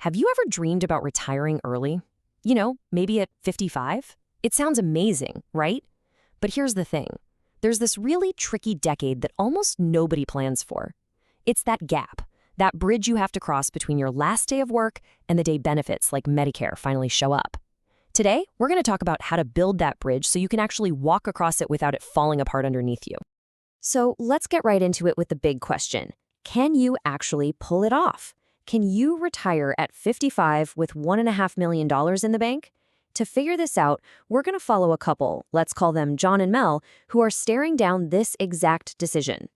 Have you ever dreamed about retiring early? Maybe at 55? It sounds amazing, right? But here's the thing. There's this really tricky decade that almost nobody plans for. It's that gap, that bridge you have to cross between your last day of work and the day benefits like Medicare finally show up. Today, we're going to talk about how to build that bridge so you can actually walk across it without it falling apart underneath you. So let's get right into it with the big question. Can you actually pull it off? Can you retire at 55 with $1.5 million in the bank? To figure this out, we're going to follow a couple, let's call them John and Mel, who are staring down this exact decision.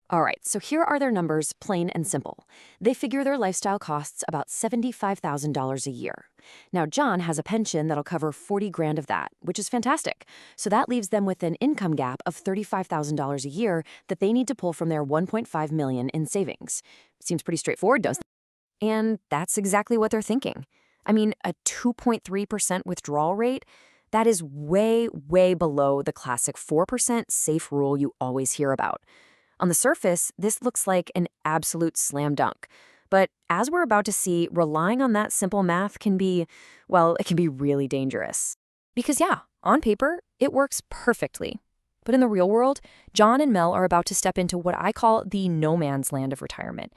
All right, so here are their numbers, plain and simple. They figure their lifestyle costs about $75,000 a year. Now, John has a pension that'll cover 40 grand of that, which is fantastic. So that leaves them with an income gap of $35,000 a year that they need to pull from their $1.5 million in savings. Seems pretty straightforward, doesn't it? And that's exactly what they're thinking. I mean, a 2.3% withdrawal rate, that is way, way below the classic 4% safe rule you always hear about. On the surface, this looks like an absolute slam dunk. But as we're about to see, relying on that simple math can be, well, it can be really dangerous. Because yeah, on paper, it works perfectly. But in the real world, John and Mel are about to step into what I call the no man's land of retirement.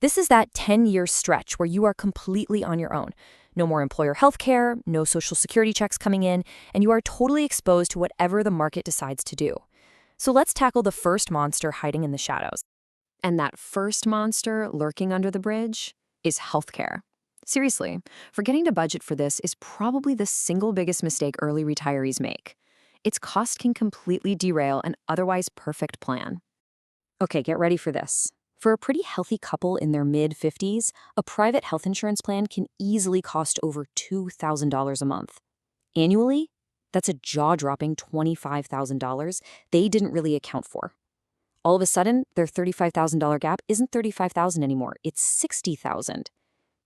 This is that 10-year stretch where you are completely on your own. No more employer health care, no social security checks coming in, and you are totally exposed to whatever the market decides to do. So let's tackle the first monster hiding in the shadows. And that first monster lurking under the bridge is healthcare. Seriously, forgetting to budget for this is probably the single biggest mistake early retirees make. Its cost can completely derail an otherwise perfect plan. Okay, get ready for this. For a pretty healthy couple in their mid-50s, a private health insurance plan can easily cost over $2,000 a month. Annually, that's a jaw-dropping $25,000 they didn't really account for. All of a sudden, their $35,000 gap isn't $35,000 anymore, it's $60,000.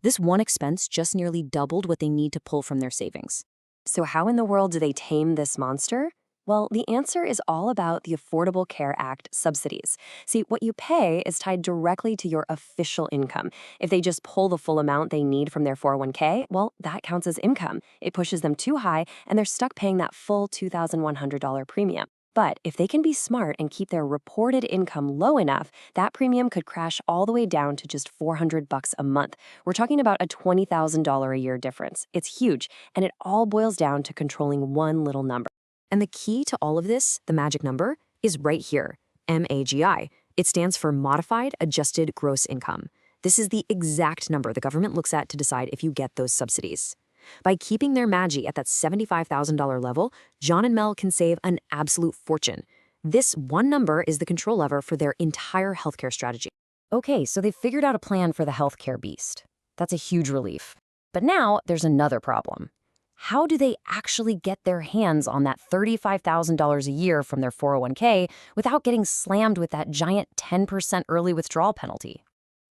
This one expense just nearly doubled what they need to pull from their savings. So how in the world do they tame this monster? Well, the answer is all about the Affordable Care Act subsidies. See, what you pay is tied directly to your official income. If they just pull the full amount they need from their 401k, well, that counts as income. It pushes them too high, and they're stuck paying that full $2,100 premium. But if they can be smart and keep their reported income low enough, that premium could crash all the way down to just $400 a month. We're talking about a $20,000 a year difference. It's huge, and it all boils down to controlling one little number. And the key to all of this, the magic number, is right here, MAGI. It stands for Modified Adjusted Gross Income. This is the exact number the government looks at to decide if you get those subsidies. By keeping their MAGI at that $75,000 level, John and Mel can save an absolute fortune. This one number is the control lever for their entire healthcare strategy. Okay, so they've figured out a plan for the healthcare beast. That's a huge relief. But now there's another problem. How do they actually get their hands on that $35,000 a year from their 401k without getting slammed with that giant 10% early withdrawal penalty?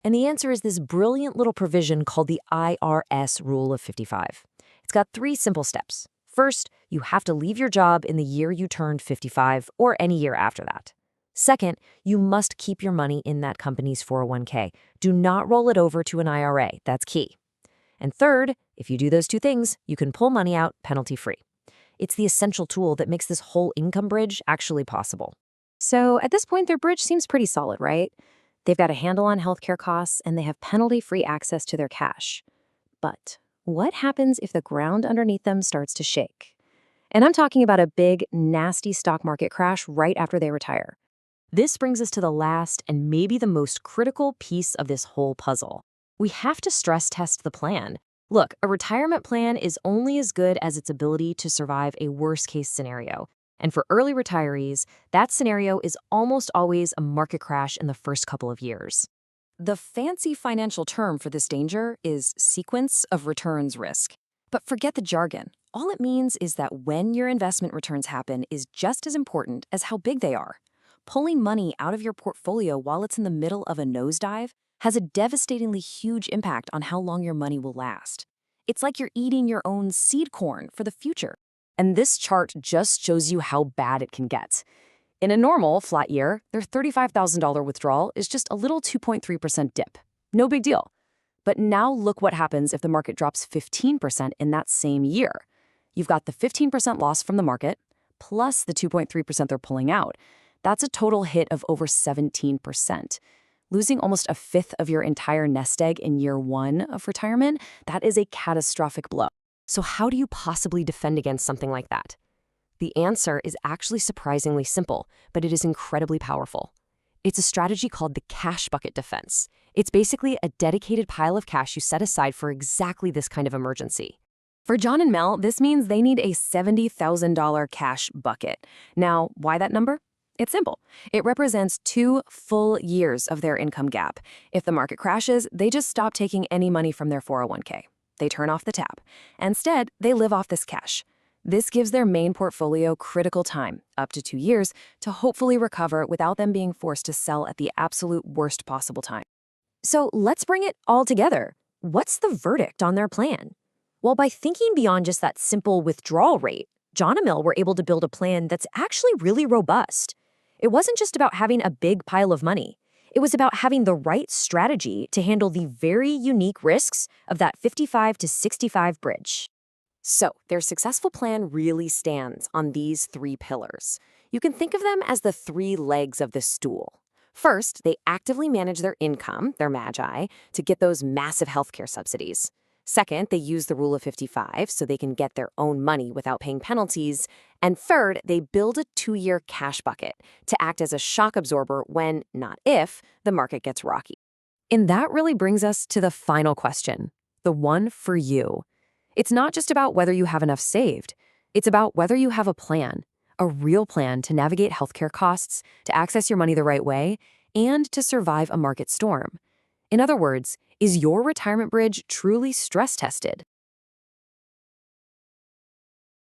And the answer is this brilliant little provision called the IRS Rule of 55. It's got 3 simple steps. First, you have to leave your job in the year you turned 55 or any year after that. Second, you must keep your money in that company's 401k. Do not roll it over to an IRA. That's key. And third, if you do those 2 things, you can pull money out penalty-free. It's the essential tool that makes this whole income bridge actually possible. So at this point, their bridge seems pretty solid, right? They've got a handle on healthcare costs, and they have penalty-free access to their cash. But what happens if the ground underneath them starts to shake? And I'm talking about a big, nasty stock market crash right after they retire. This brings us to the last and maybe the most critical piece of this whole puzzle. We have to stress test the plan. Look, a retirement plan is only as good as its ability to survive a worst-case scenario. And for early retirees, that scenario is almost always a market crash in the first couple of years. The fancy financial term for this danger is sequence of returns risk. But forget the jargon. All it means is that when your investment returns happen is just as important as how big they are. Pulling money out of your portfolio while it's in the middle of a nosedive has a devastatingly huge impact on how long your money will last. It's like you're eating your own seed corn for the future. And this chart just shows you how bad it can get. In a normal, flat year, their $35,000 withdrawal is just a little 2.3% dip. No big deal. But now look what happens if the market drops 15% in that same year. You've got the 15% loss from the market, plus the 2.3% they're pulling out. That's a total hit of over 17%. Losing almost a fifth of your entire nest egg in year one of retirement, that is a catastrophic blow. So how do you possibly defend against something like that? The answer is actually surprisingly simple, but it is incredibly powerful. It's a strategy called the cash bucket defense. It's basically a dedicated pile of cash you set aside for exactly this kind of emergency. For John and Mel, this means they need a $70,000 cash bucket. Now, why that number? It's simple. It represents 2 full years of their income gap. If the market crashes, they just stop taking any money from their 401k. They turn off the tap. Instead, they live off this cash. This gives their main portfolio critical time, up to 2 years, to hopefully recover without them being forced to sell at the absolute worst possible time. So let's bring it all together. What's the verdict on their plan? Well, by thinking beyond just that simple withdrawal rate, John and Mel were able to build a plan that's actually really robust. It wasn't just about having a big pile of money. It was about having the right strategy to handle the very unique risks of that 55 to 65 bridge. So, their successful plan really stands on these 3 pillars. You can think of them as the 3 legs of the stool. First, they actively manage their income, their magi, to get those massive healthcare subsidies. Second, they use the rule of 55 so they can get their own money without paying penalties. And third, they build a 2-year cash bucket to act as a shock absorber when, not if, the market gets rocky. And that really brings us to the final question, the one for you. It's not just about whether you have enough saved. It's about whether you have a real plan to navigate healthcare costs, to access your money the right way, and to survive a market storm. In other words, is your retirement bridge truly stress tested?